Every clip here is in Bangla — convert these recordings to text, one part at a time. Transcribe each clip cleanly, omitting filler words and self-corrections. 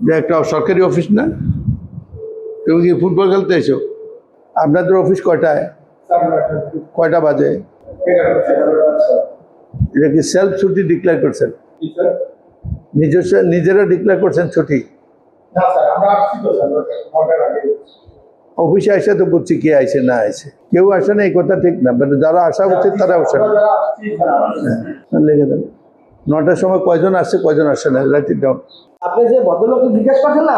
যে একটা সরকারি অফিস না? তুমি কি ফুটবল খেলতে এসো? আপনাদের অফিস কয়টা বাজে? এটা কি সেলফ ছুটি ডিক্লেয়ার করছেন? নিজেরা ডিক্লেয়ার করছেন ছুটি? অফিসে আসে তো বুঝছি কে আইসে না আইসে, কেউ আসে না এই কথা ঠিক না, মানে যারা আসা উচিত তারা আসে না। লিখে দেন 9টার সময় কয়জন আসছে কয়জন আসে না, রাইট ইট ডাউন। আপনি যে ভদ্রলোককে জিজ্ঞেস করছেন না,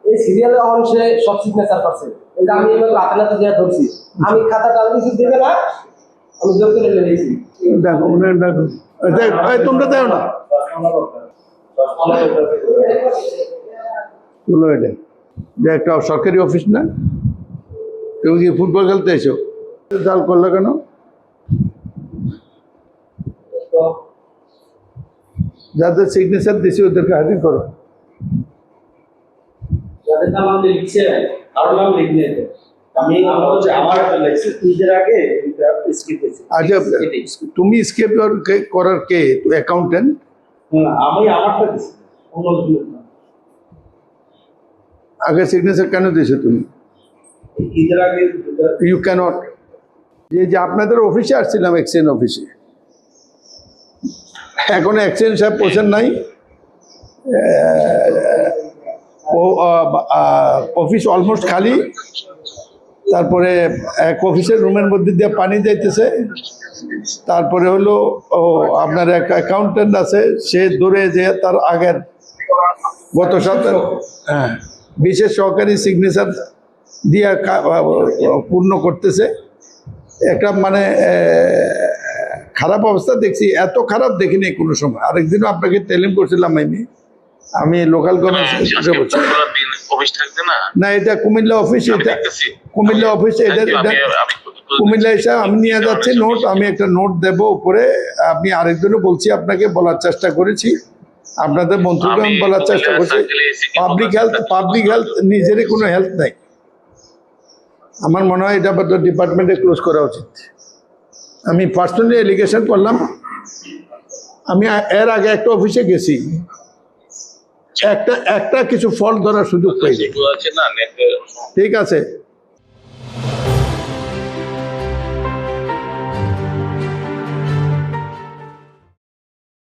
এই সিরিয়ালে অংশে সব সিগনেচার করছে, এটা আমি এবার রাতে দিয়ে ধরছি। আমি খাতাটা কিছু দেবে না, আমি জোর করে লিখেছি। দেখো দেখো, তোমরা দেও না তুলো, এটা যে একটা সরকারি অফিস না? তুমি কি ফুটবল খেলতে এসো? জাল করলো কেন? যাদের সিগনেচার দিছি ওদেরকে হাজির করো। যাদের নাম আপনি লিখছেন কারোর নাম লিখলে আচ্ছা, তুমি স্কেপ করার কে? অ্যাকাউন্টেন্ট? আমি আমারটা দিছি। আগে সিগনেচার কেন দিয়েছো তুমি? You can't. যে আপনাদের অফিসে আসছিলাম, এক্সচেঞ্জ অফিসে, এখনো এক্সচেঞ্জ সাহেব পৌঁছান নাই। অফিস অলমোস্ট খালি। তারপরে এক অফিসের রুমের মধ্যে দিয়ে পানি যাইতেছে। তারপরে হলো আপনার এক অ্যাকাউন্টেন্ট আছে, সে দূরে যে তার আগের গত সপ্তাহে বিশেষ সহকারী সিগনেচার দিয়ে পূর্ণ করতেছে। একটা মানে খারাপ অবস্থা দেখছি, এত খারাপ দেখিনি কোনো সময়। আরেকদিনও আপনাকে টেলিম করছিলাম, আমি লোকাল গভর্নমেন্ট না, এটা কুমিল্লা অফিস, এটা কুমিল্লা অফিস, এটা কুমিল্লা এসে আমি নিয়ে যাচ্ছি নোট। আমি একটা নোট দেব উপরে। আমি আরেকদিনও বলছি, আপনাকে বলার চেষ্টা করেছি, আপনাদের মন্ত্রীকে আমি বলার চেষ্টা করছি, পাবলিক হেলথ নিজেরই কোনো হেলথ নাই। আমার মনে হয় এটা ডিপার্টমেন্টে ক্লোজ করা উচিত। আমি পার্সোনালি এলিগেশন করলাম। আমি এর আগে একটা অফিসে গেছি, একটা কিছু ফল্ট ধরার সুযোগ পাইনি। ঠিক আছে।